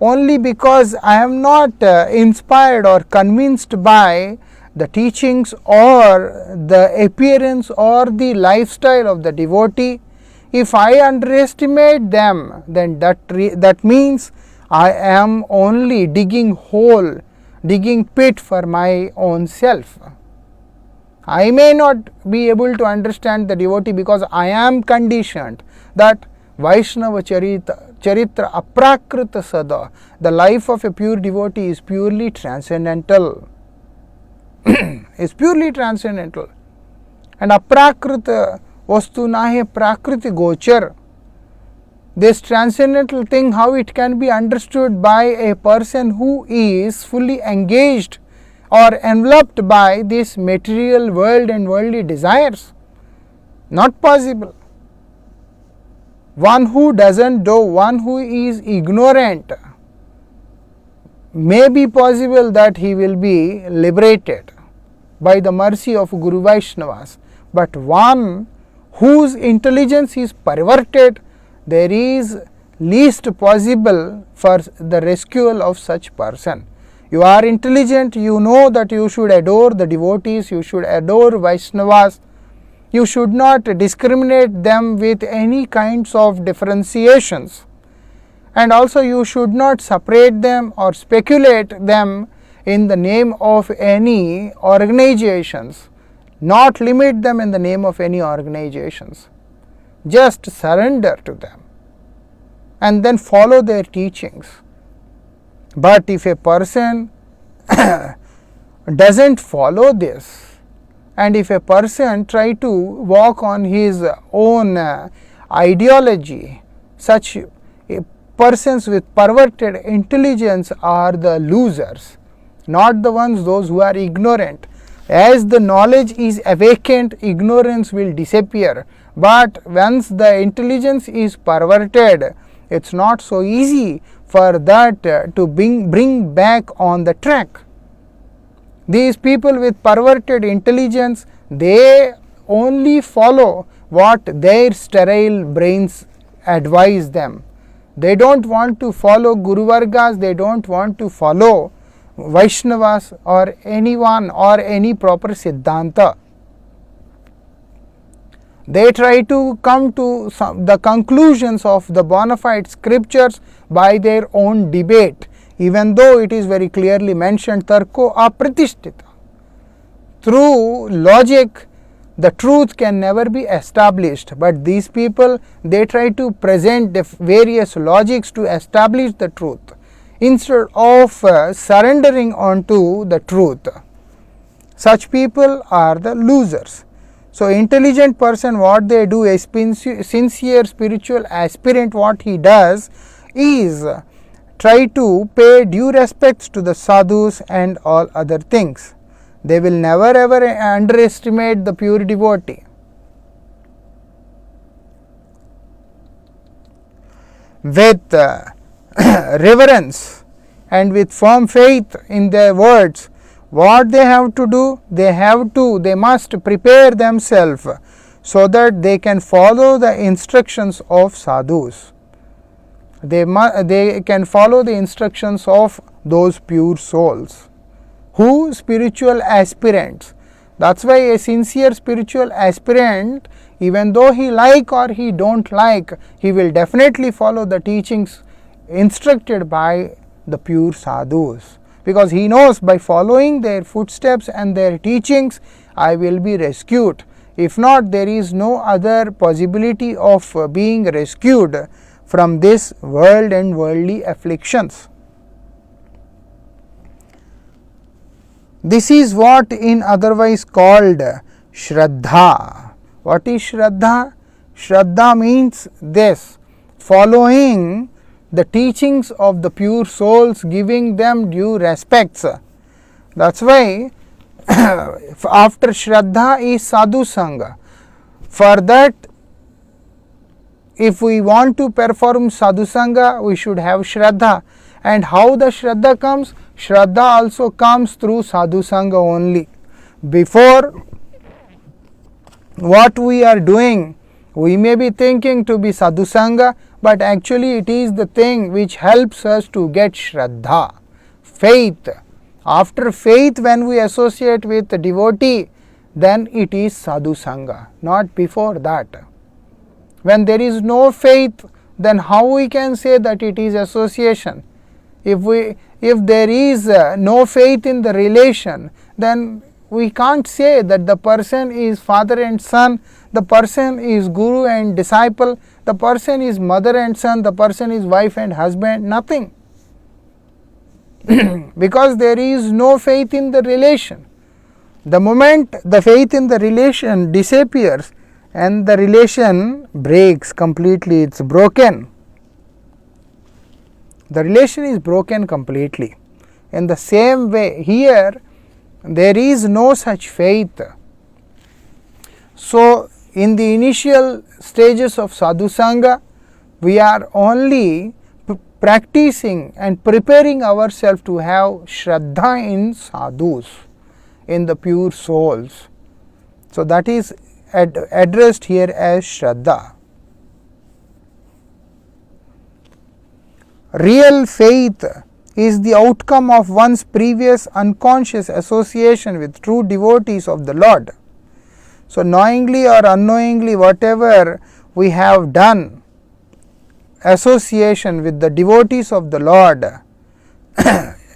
only because I am not inspired or convinced by the teachings or the appearance or the lifestyle of the devotee. If I underestimate them, then that means I am only digging hole, digging pit for my own self. I may not be able to understand the devotee because I am conditioned that Vaishnava Charitra Aprakrita Sada, the life of a pure devotee is purely transcendental. Is purely transcendental. And Aprakrita Vastu Nahe Prakriti Gochar. This transcendental thing, how it can be understood by a person who is fully engaged or enveloped by this material world and worldly desires? Not possible. One who doesn't know, one who is ignorant, may be possible that he will be liberated by the mercy of Guru Vaishnavas. But one whose intelligence is perverted, there is least possible for the rescue of such person. You are intelligent, you know that you should adore the devotees, you should adore Vaishnavas. You should not discriminate them with any kinds of differentiations, and also you should not separate them or speculate them in the name of any organizations, not limit them in the name of any organizations. Just surrender to them and then follow their teachings. But if a person doesn't follow this, and if a person try to walk on his own ideology, such persons with perverted intelligence are the losers, not the ones those who are ignorant. As the knowledge is awakened, ignorance will disappear. But once the intelligence is perverted, it's not so easy for that to bring back on the track. These people with perverted intelligence, they only follow what their sterile brains advise them. They don't want to follow Guru Vargas, they don't want to follow Vaishnavas or anyone or any proper Siddhanta. They try to come to the conclusions of the bona fide scriptures by their own debate, even though it is very clearly mentioned, Tarko Apratishthita. Through logic, the truth can never be established, but these people, they try to present the various logics to establish the truth instead of surrendering onto the truth. Such people are the losers. So, intelligent person, what they do, a sincere spiritual aspirant, what he does is try to pay due respects to the sadhus and all other things. They will never ever underestimate the pure devotee. With reverence and with firm faith in their words, what they have to do? They must prepare themselves so that they can follow the instructions of sadhus. They can follow the instructions of those pure souls. Who? Spiritual aspirants. That's why a sincere spiritual aspirant, even though he like or he don't like, he will definitely follow the teachings instructed by the pure sadhus, because he knows by following their footsteps and their teachings, I will be rescued. If not, there is no other possibility of being rescued from this world and worldly afflictions. This is what in otherwise called Shraddha. What is Shraddha? Shraddha means this: following the teachings of the pure souls, giving them due respects. That's why after Shraddha is Sadhu Sangha. For that, if we want to perform Sadhu Sangha, we should have Shraddha. And how the Shraddha comes? Shraddha also comes through Sadhu Sangha only. Before what we are doing, we may be thinking to be Sadhu Sangha, but actually it is the thing which helps us to get Shraddha, faith. After faith, when we associate with the devotee, then it is Sadhu Sangha, not before that. When there is no faith, then how we can say that it is association? If there is no faith in the relation, then we can't say that the person is father and son, the person is guru and disciple, the person is mother and son, the person is wife and husband, nothing. Because there is no faith in the relation. The moment the faith in the relation disappears and the relation breaks completely, it's broken. The relation is broken completely. In the same way, here there is no such faith. So, in the initial stages of Sadhu Sangha, we are only practicing and preparing ourselves to have Shraddha in sadhus, in the pure souls. So, that is addressed here as Shraddha. Real faith is the outcome of one's previous unconscious association with true devotees of the Lord. So, knowingly or unknowingly, whatever we have done, association with the devotees of the Lord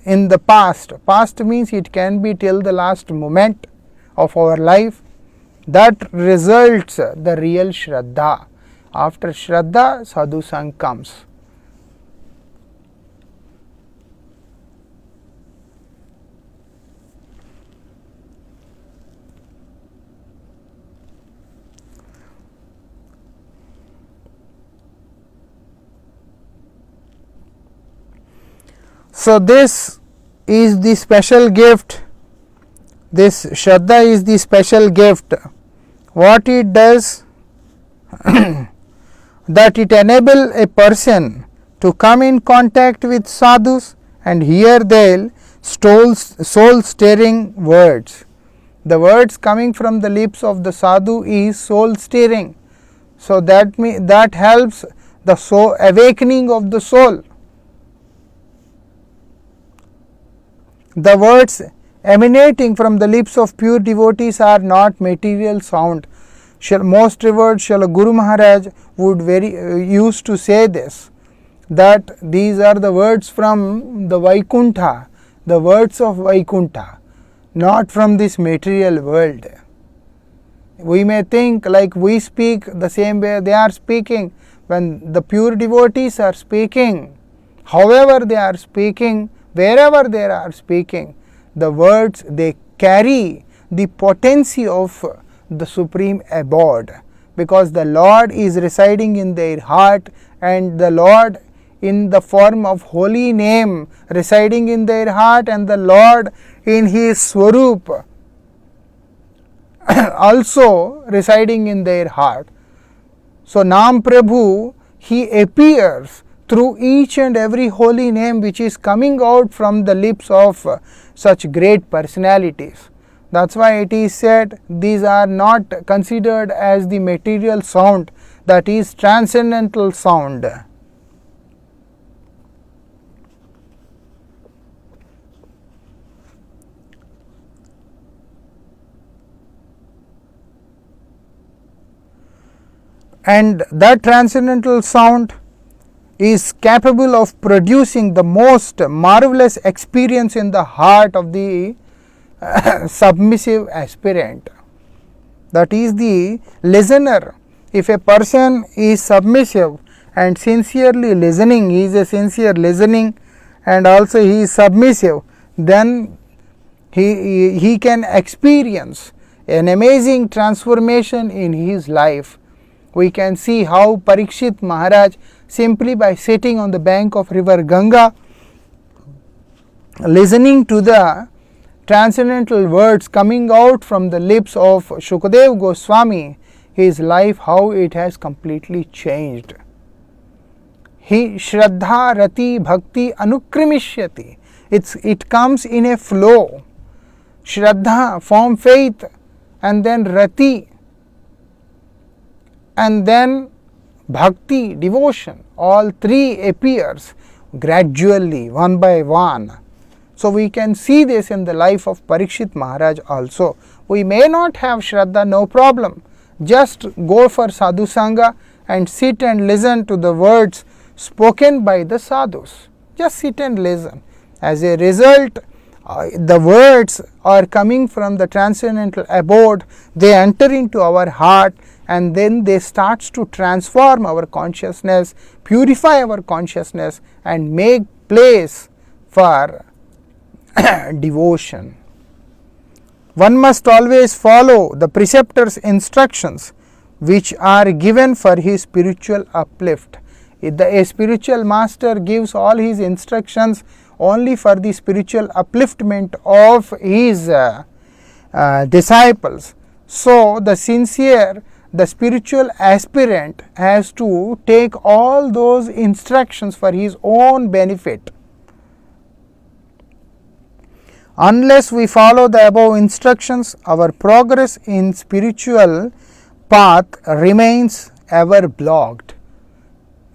in the past, past means it can be till the last moment of our life, that results the real Shraddha. After Shraddha, Sadhu Sangha comes. So, this is the special gift, this Shraddha is the special gift. What it does? That it enables a person to come in contact with sadhus and hear their soul stirring words. The words coming from the lips of the sadhu is soul stirring. So, that helps the soul, awakening of the soul. The words emanating from the lips of pure devotees are not material sound. Most revered Srila Guru Maharaj would used to say this, that these are the words from the Vaikuntha, the words of Vaikuntha, not from this material world. We may think like we speak the same way they are speaking. When the pure devotees are speaking, however they are speaking, wherever they are speaking, the words, they carry the potency of the supreme abode, because the Lord is residing in their heart, and the Lord in the form of holy name residing in their heart, and the Lord in his Swarup also residing in their heart. So, Nam Prabhu, he appears through each and every holy name which is coming out from the lips of such great personalities. That is why it is said these are not considered as the material sound, that is transcendental sound. And that transcendental sound is capable of producing the most marvelous experience in the heart of the submissive aspirant. That is the listener. If a person is submissive and sincerely listening, he is a sincere listening and also he is submissive, then he can experience an amazing transformation in his life. We can see how Parikshit Maharaj, simply by sitting on the bank of river Ganga, listening to the transcendental words coming out from the lips of Shukadev Goswami, his life, how it has completely changed. He Shraddha Rati Bhakti Anukrimishyati. It comes in a flow. Shraddha, form faith, and then Rati, and then Bhakti, devotion. All three appears gradually, one by one. So we can see this in the life of Parikshit Maharaj also. We may not have Shraddha, no problem. Just go for Sadhu Sangha and sit and listen to the words spoken by the sadhus. Just sit and listen. As a result, the words are coming from the transcendental abode. They enter into our heart, and then they start to transform our consciousness, purify our consciousness, and make place for devotion. One must always follow the preceptor's instructions which are given for his spiritual uplift. A spiritual master gives all his instructions only for the spiritual upliftment of his disciples. So the sincere, the spiritual aspirant has to take all those instructions for his own benefit. Unless we follow the above instructions, our progress in spiritual path remains ever blocked.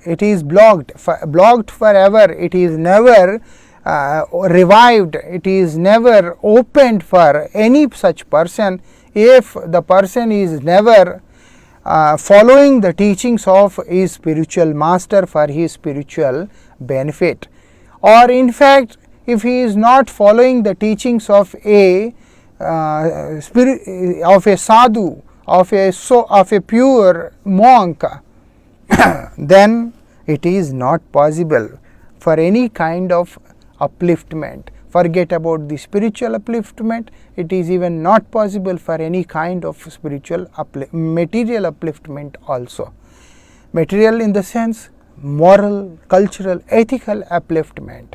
It is blocked forever. It is never revived. It is never opened for any such person if the person is never following the teachings of his spiritual master for his spiritual benefit, or in fact if he is not following the teachings of a sadhu, of a pure monk, then it is not possible for any kind of upliftment. Forget about the spiritual upliftment. It is even not possible for any kind of spiritual material upliftment also. Material in the sense moral, cultural, ethical upliftment,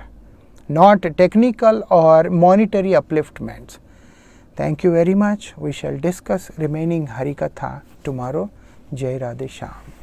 not technical or monetary upliftments. Thank you very much. We shall discuss remaining Harikatha tomorrow. Jai Radhe Shyam.